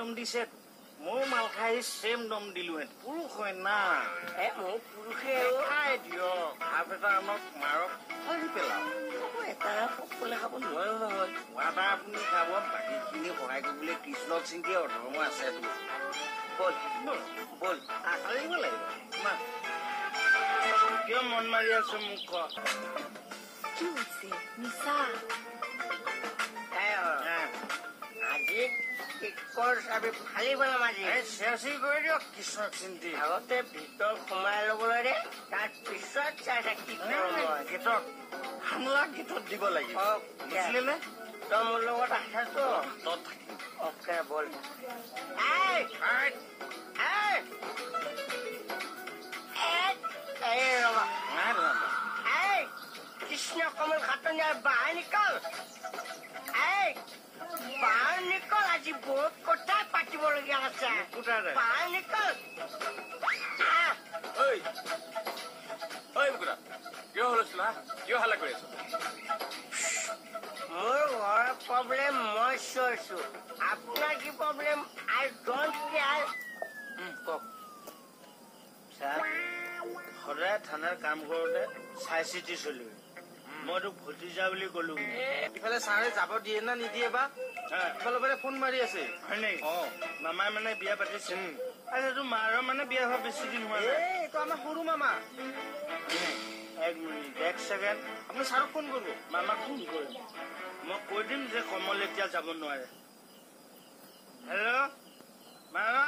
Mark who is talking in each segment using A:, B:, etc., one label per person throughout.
A: দম দিছে মোৰ মাল খাই সেম দম দিলোহেঁতেন পুৰুষ হয় না
B: মোৰ পুৰুষে
A: খাই দিয়ক ভাত এটা আমাক মাৰক ভাজি পেলাওক
B: এটা সকলে খাব নোৱাৰো নহয়
A: এটা আপুনি খাব বাকীখিনি সহায় কৰিবলৈ কৃষ্ণক চিন্তি অধৰ্ম আছে
B: বল বল
A: আকালিব লাগিব মা কিয় মন মাৰি আছো মোক ক
C: কি হৈছে নিচা
B: আজি টিকৰ চাবি ফালি পেলাম আজি
A: চেচি কৰি দিয়ক কৃষ্ণক চিন্তি
B: আগতে ভিতৰত সোমাই ল'বলৈ দে তাৰ পিছত চাই থাকি
A: গীতক হামলা গীতত দিব লাগিব বুজিলি নে
B: তই মোৰ লগত আছাতো
A: তত থাকিম
B: অকে বল ৰবা
A: নাই ৰবা
B: কৃষ্ণ কমল খাটনিয়াৰ বাহাই নিকল বাহাই নিকল আজি বহুত কথা পাতিবলগীয়া আছে বাহাই নিকল
A: কিয় হলছিলা কিয় হাল্লা কৰি আছো
B: মোৰ ঘৰৰ প্ৰব্লেম মই চৈছো আপোনাৰ কি প্ৰব্লেম আই ডোন্ট কেয়াৰ
A: কওক সদায় থানাৰ কাম কৰোতে চাই চিতি চলিবি মই তোক ভতিজা বুলি কলো
D: ইফালে ছাৰে যাব দিয়ে না নিদিয়ে বা ইফালে মানে ফোন মাৰি আছে
A: হয় নেকি মামাই মানে বিয়া পাতিছে আচ্ছা তোৰ মাৰৰ মানে বিয়া হোৱা বেছি দিন হোৱা নাই
D: এইটো আমাৰ সৰু মামা
A: এক মিনিট এক ছেকেণ্ড
D: আপুনি ছাৰক ফোন কৰিব
A: মামাক ফোন কৰিম মই কৈ দিম যে কমল এতিয়া যাব নোৱাৰে হেল্ল' মামা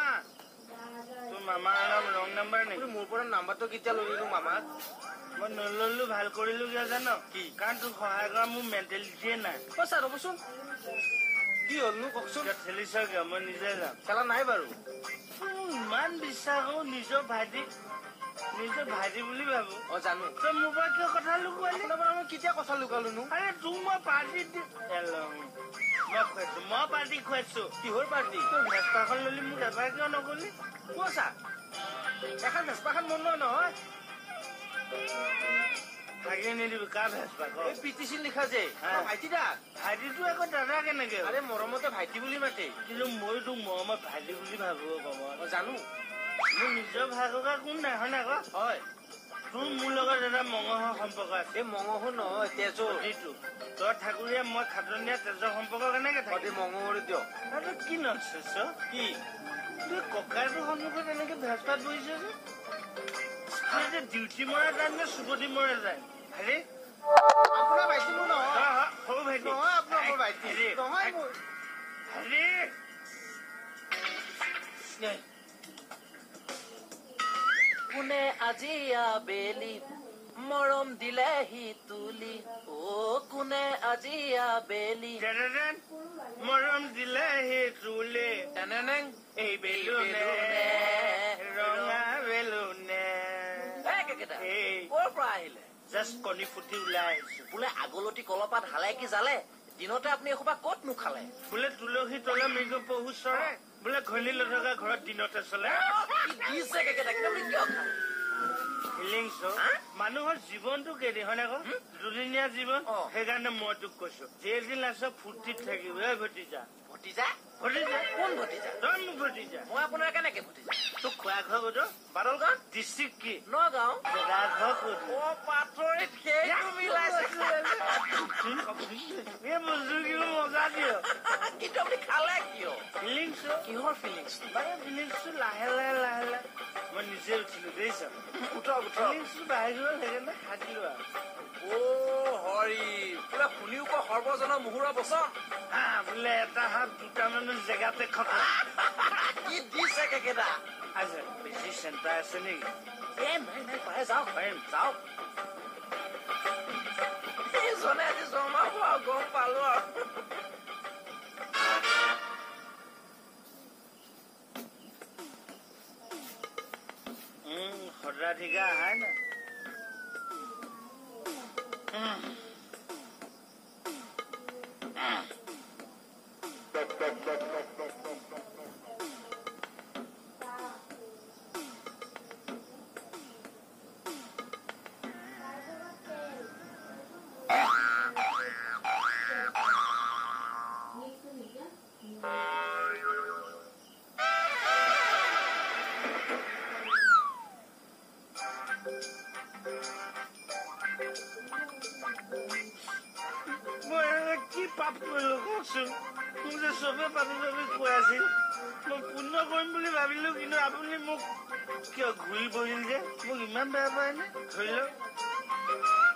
A: তোৰ মামাৰ নাম ৰং নাম্বাৰ নেকি
D: মোৰ পৰা নাম্বাৰটো কেতিয়া লৈ ললো মামাক
A: মই নললো ভাল কৰিলো কিয় জান
D: কি
A: কাৰণ তোক সহায় কৰা মোৰ মেণ্টেলিটিয়ে নাই
D: ছাৰ ৰ'বচোন কি হ'লনো কওকচোন
A: ঠেলিছ কিয় মই নিজে যাম
D: খেলা নাই বাৰু
A: ইমান বিশ্বাস কৰো নিজৰ ভাইটি বুলি ভাবো
D: জানো
A: তই মোৰ পৰা কিয় কথা লুকুৱালি
D: আপোনাৰ পৰা মই কেতিয়া কথা লুকালোনো
A: আৰে তোক মই পাৰ্টি মই পাৰ্টি খুৱাইছো
D: কিহৰ পাৰ্টি
A: তোৰ ভেচপাখন ললি মোক এবাৰ কিয় নকলি
D: কোৱা ছাৰ এখন ভেচপাখন মন নহয়
A: ভাগি নিদিবি কাৰ ভেচপাখন
D: এই পিটিছিল লিখা যে ভাইটি দা
A: ভাইটিটো আকৌ দাদা কেনেকে
D: আৰে মৰমতে ভাইটি বুলি মাতে
A: কিন্তু মই তোক মৰমত ভাইটি বুলি ভাবো কমল
D: জানো
A: মোৰ নিজৰ ভাই ককা কোন নাই হয় নাই
D: হয়
A: তোৰ মোৰ লগত এটা মঙহৰ সম্পৰ্ক আছে
D: এই মঙহো নহয় তেজৰ
A: এইটো তই ঠাকুৰীয়া মই খাটনীয়া তেজৰ সম্পৰ্ক কেনেকে থাকে
D: মঙহৰ দিয়ক
A: তই কি নচেছ
D: কি
A: তোৰ ককাইটোৰ সন্মুখত এনেকে ভেচপাত বহিছে যে ডিউটি মৰা যায় নে চুপতি মৰা যায় হেৰি
D: আপোনাৰ ভাইটি মোৰ নহয়
A: সৰু ভাইটি
D: নহয় আপোনাৰ মোৰ ভাইটি নহয় মোৰ
A: হেৰি
E: কোনে আজি আবেলি মৰম দিলেহি তুলি কোনে আজি আবেলি
A: মৰম দিলেহি তুলি
E: এই
A: বেলুনে ৰঙা বেলুনে
E: কৰ পৰা আহিলে
A: জাষ্ট কণী ফুটি ওলাই আহিছো
E: বোলে আগলতি কলপাত হালাই কি জালে দিনতে আপুনি এসোপা ক'ত নোখালে
A: বোলে তুলসী তলে মৃগ পহু চৰে বোলে ঘনী নথকা ঘৰত দিনতে চলে মানুহৰ জীৱনটো কেইদিন হয় নে দুদিনীয়া জীৱন সেইকাৰণে মই তোক কৈছো যেইদিন আছে ফূৰ্তিত থাকিব ভতিজা
E: ভতিজা
A: ভতিজা
E: কোন ভতিজা
A: তই মোক ভতিজা
E: মই আপোনাৰ কেনেকে ভতিজা
A: তোক খোৱা ঘৰ ক'ত
E: বাদলগাঁও
A: ডিষ্ট্ৰিক্ট কি
E: নগাঁও
A: দাদা ঘৰ ক'ত
E: পাথৰিত সেইটো মিলাইছে
A: এই বস্তু কিয় মজা দিয়
E: কিন্তু আপুনি খালে কিয়
A: ফিলিংছ
E: কিহৰ ফিলিংছ
A: ফিলিংছটো লাহে লাহে লাহে লাহে মই নিজে উঠিলো দেখিছ ফিলিংছটো বাঢ়ি গ'ল সেইকাৰণে খাটিলো আৰু
E: হৰি বোলে শুনিও কয় সৰ্বজনৰ মুহুৰা বচন
A: বোলে এটা হাত দুটা মানুহ জেগাতে খটা
E: কি দিছে কেকেদা
A: আছে বেছি চেণ্টাৰ আছে নেকি
E: নাই পাৰে যাওক পাৰিম যাওক এইজনে আজি জমা হোৱা গম পালো আৰু
A: সদা ঠিকা আহাই না আছিল মই পুণ্য কৰিম বুলি ভাবিলো কিন্তু আপুনি মোক কিয় ঘূৰি পৰিল যে মোক ইমান বেয়া পায়নে ধৰি লওক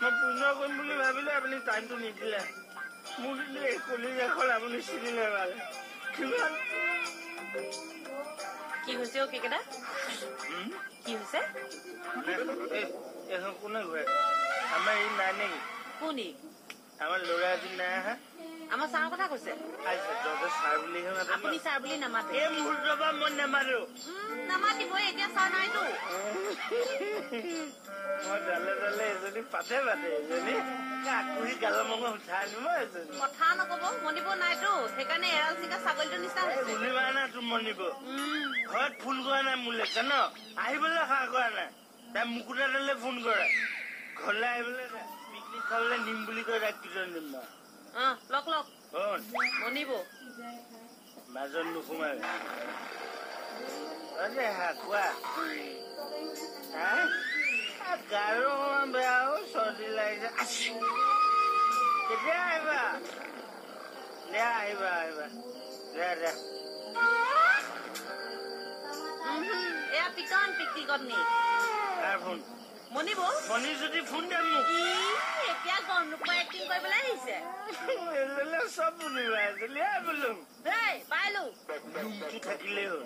A: মই পুণ্য কৰিম বুলি ভাবিলো আপুনি টাইমটো নিদিলে মোৰ কিন্তু এই কলিজাখন আপুনি চিনিলে ভাল কিমান
C: কি হৈছে অ' কেকেটা কি হৈছে
A: এখন কোনে ঘূৰে আমাৰ ই নাই নেকি
C: কোনি
A: আমাৰ ল'ৰা এজন নাই আহা
C: আমাৰ ছাৰৰ কথা কৈছে
A: তহঁতে ছাৰ বুলিহে মাতে
C: আপুনি ছাৰ বুলি নামাতে
A: এই মুহূৰ্তৰ পৰা মই নেমাৰো
C: নামাতিবই এতিয়া ছাৰ নাইতো
A: মই ডালে ডালে এজনী পাতে এজনী কাকুৰি গালৰ মঙহ উঠাই আনিব এজনী
C: কথা নকব মনিব নাইতো সেইকাৰণে এৰাল চিকা ছাগলীটোৰ নিচিনা হৈছে
A: বুলি মাৰা নাই তোৰ মনিব ঘৰত ফোন কৰা নাই মোলৈ জান আহিবলৈ সাহ কৰা নাই তাই মুকুতা ডালে ফোন কৰে ঘৰলৈ আহিবলৈ পিকনিক খাবলৈ নিম বুলি কৈ তাক কিজন দিম
C: লক লক মনিব
A: মাজত নোসোমাবে কোৱা গাৰো অকমান বেয়া চৰ্দি লাগিছে কেতিয়া আহিবা আহিবা
C: এয়া পিকন পিকনিকত নি
A: কাৰ ফোন
C: মনিব
A: মনি যদি ফোন দে মোক
C: এতিয়া গম নোপোৱা এক্টিং কৰিবলৈ আহিছে
A: চব শুনিবা বোলো
C: পাইলো
A: লুমটো থাকিলেই হ'ল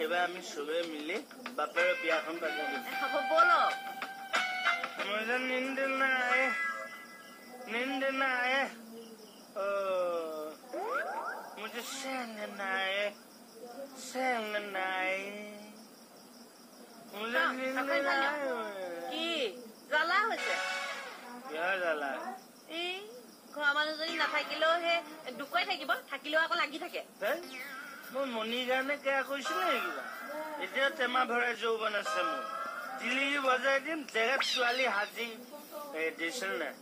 A: এইবাৰ আমি চবে মিলি বাপেৰে বিয়াখন পাতি দিম
C: হ'ব বলক
A: मुझे नींद न आए मुझे चैन न आए मुझे नींद न आए
C: কি জ্বালা হৈছে
A: क्या जाला
C: এই ঘৰৰ মানুহজনী নাথাকিলেও সেই দুখাই থাকিলেও আকৌ লাগি থাকে
A: মই মনিৰ কাৰণে কেয়া কৈছিলে কিবা এতিয়া টেমা ভৰাই যৌৱন আছে মোৰ দিল্লী বজাই দিম জেগাত ছোৱালী হাজি দিছিল নাই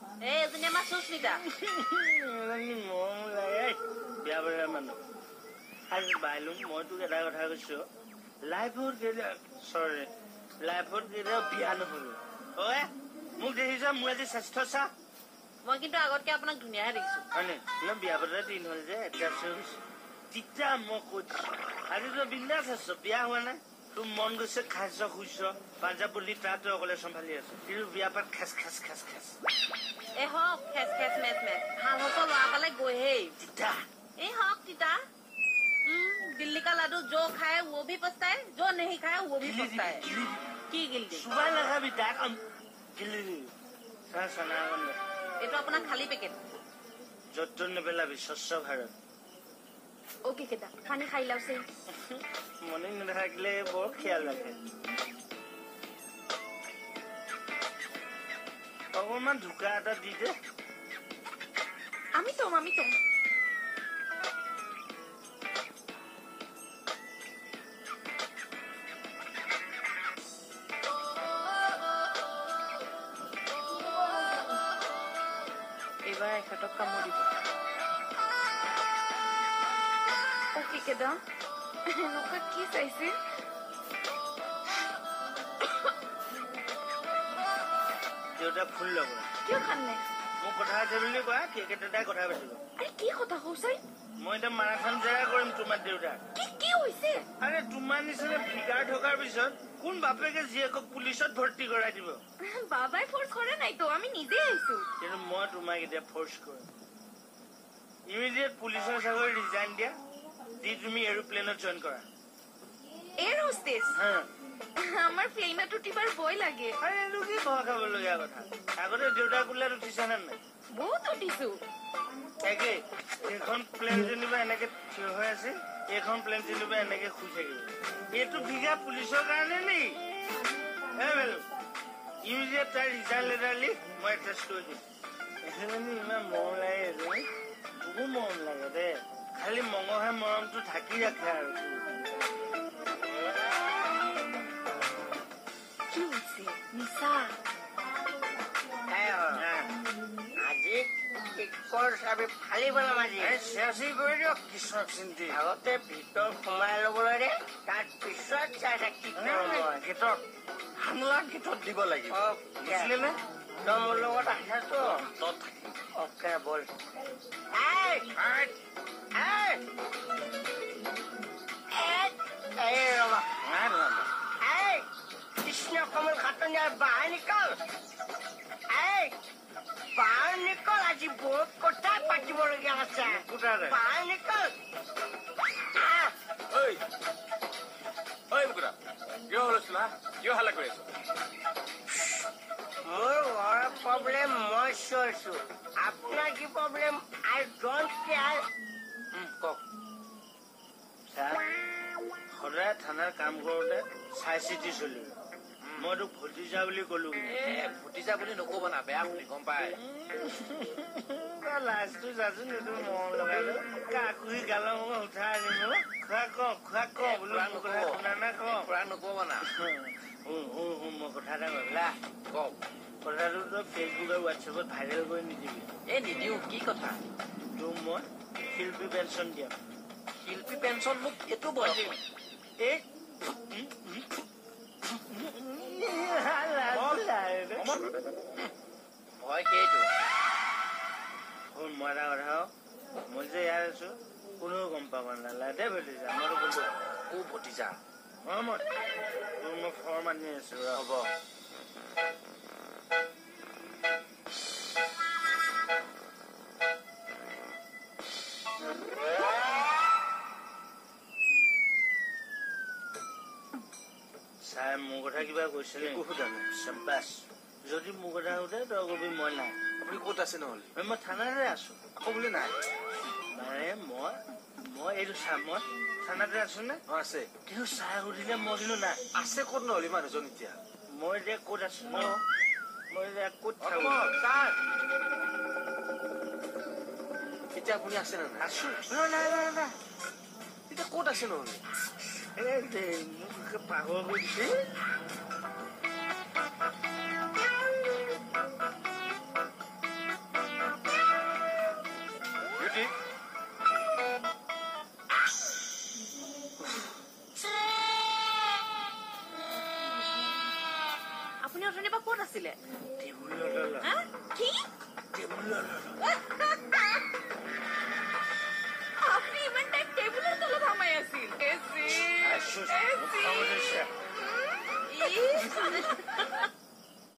C: এজনী আমাৰ সুস্মিতা
A: মৰম লাগে বিয়া বৰা মানুহ আজি বাইলো মই তোক এটা কথা কৈছো লাইফত কেতিয়াও বিয়া নহল মোক দেখিছ মোৰ আজি স্বাস্থ্য চা
C: মই কিন্তু আগতকে আপোনাক ধুনীয়াহে দেখিছো
A: হয়নে বিয়া পতা দিন হল যে তেতিয়া মই কৈছো আজি তই বিন্দাছ আছ বিয়া হোৱা নাই তোৰ মন গৈছে খাইছ শুইছ পাঞ্জাব বুলি তাত অকলে চম্ভালি আছ কিন্তু বিয়া পাত খাচ
C: এই হওক খেচ মেচ ভাল হচ ল'ৰা পালে গৈহেই
A: তিতা
C: এই হওক তিতা दिल्ली का लाडू जो खाए वो भी पछताए जो नहीं खाए वो भी पछताए की गिल्ली
A: सुबह लगा भी दाग गिल्ली
C: এইটো আপোনাৰ খালী পেকেট
A: য'ত নেপেলাবি স্বচ্ছ ভাৰত
C: অ'কে কেইটা পানী খাই লাওছে
A: মনে নাথাকিলে বৰ খেয়াল ৰাখে অকণমান ঢোকা এটা দি দে
C: আমি তো এইবাৰ 100 টকা মৰিব অ'কে কেইটা এনেকুৱা কি চাইছে
A: দেউতা ফুল ল'ব
C: কিয় খানে
A: মোক কথা আছে বুলি কোৱা ক্ৰিকেটাই কথা পাতিব
C: কি কথা কৈছে
A: মই এতিয়া মাৰাথন জেগা কৰিম তোমাৰ দেউতাক
C: কি হৈছে
A: আৰে তোমাৰ নিচিনা ফিগাৰ থকাৰ পিছত কোন বাপেকে জীয়েকক পুলিচত ভৰ্তি কৰাই দিব
C: বাবাই ফোর্স করে নাই তো আমি নিজে আইছো
A: কিন্তু মই তোমাক এতিয়া ফোর্স কৰিম ইমিডিয়েট পুলিচৰ চাকৰি ৰিজাইন দিয়া দি তুমি এৰোপ্লেনত জইন কৰা
C: এয়ার হোস্টেস আমার প্লেনত উঠিবার ভয় লাগে
A: আরে এইটো কি ভয় খাবলগীয়া কথা আগতে দেউতা কোলাত উঠিছা নে নাই
C: বহুত উঠিছো
A: একে এইখন প্লেন যেনিবা এনেকে থিয় হৈ আছে এইখন প্লেন যেনিবা এনেকে শুই থাকিব এইটো ভিগা পুলিচৰ কাৰণে নেকি ইমিডিয়েট তাই ৰিজাইন লেটাৰ লিখ মই এটেষ্ট কৰি দিম এজনী ইমান মৰম লাগে এজনী তোকো মৰম লাগে দে খালি মঙহে মৰমটো ঢাকি ৰাখে আৰু
C: কি হৈছে নিচা
B: আজি টিকৰ চাবি ফালি পেলাম আজি
A: চেচি কৰি দিয়ক কৃষ্ণক চিন্তি
B: আগতে ভিতৰত সোমাই ল'বলৈ দে তাৰ পিছত চাই থাকি
A: গীতত হামলা গীতত দিব লাগিব বুজিলে নে
B: তই মোৰ লগত আছাতো
A: তত থাকিম
B: অকে বল
A: চাই চিতি চলি মই তোক ভতিজা বুলি কলো
E: ভতিজা বুলি নকব না বেয়া বুলি গম পায়
A: লাজটো যাচোন এইটো মৰম লগালো কাকুৰি গালৰ মই উঠাই আনিম খোৱা ক বোলো মোৰ কথা শুনা নাই
E: খুৰাক নকব না
A: মই কথা এটা ভাবিলা
E: কওক
A: কথাটো তই ফেচবুক আৰু হোৱাটছএপত ভাইৰেল কৰি নিদিবি
E: এই নিদিও কি কথা
A: তোক মই শিল্পী পেঞ্চন দিয়াম
E: শিল্পী পেঞ্চন মোক এইটো বয়স
A: এই
E: ভয় সেইটো
A: শুন মই এটা কথা মই যে ইয়াত আছো কোনেও গম পাব নালাগে দেই ভতিজা মই বোলো
E: কো ভতিজা
A: মই তোৰ মই ফৰ্ম আনি আছো
E: হ'ব
A: চাই মোৰ কথা কিবা কৈছিলে
D: একো সোধা নাই
A: চাবাছ যদি মোৰ কথা সোধে তই কবি মই নাই
D: আপুনি ক'ত আছে নহ'লে
A: মই থানাতে আছো
D: আকৌ বোলে নাই
A: মানে মই এইটো চা মই থানাতে আছো নে
D: আছে
A: কিন্তু চাই সুধিলে মই কিন্তু নাই
D: আছে ক'ত নহ'লে মানুহজন এতিয়া
A: মই এতিয়া ক'ত আছো মই এতিয়া ক'ত থাকো
D: ছাৰ এতিয়া আপুনি আছে নে নাই
A: আছো
D: নাই এতিয়া ক'ত আছে নহ'লে
A: মোক পাগল কৰি দিছে
D: বিউটি